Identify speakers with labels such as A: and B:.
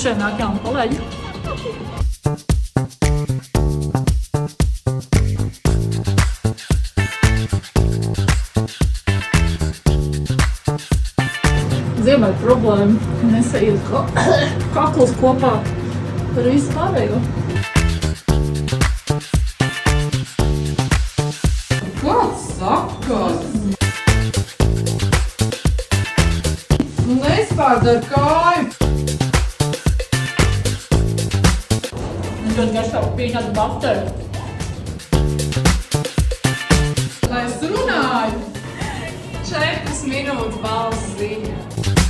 A: Iekšē nāk jauni kolēģi. Ziemē problēma nesaiet kakls kopā par visu pārējo.
B: Kāds sakas? Nu nespārdar kāju.
A: Ļoti garšā pīnātu bakteri.
B: Lai es runāju.
C: 4 minūtes balss ziņa.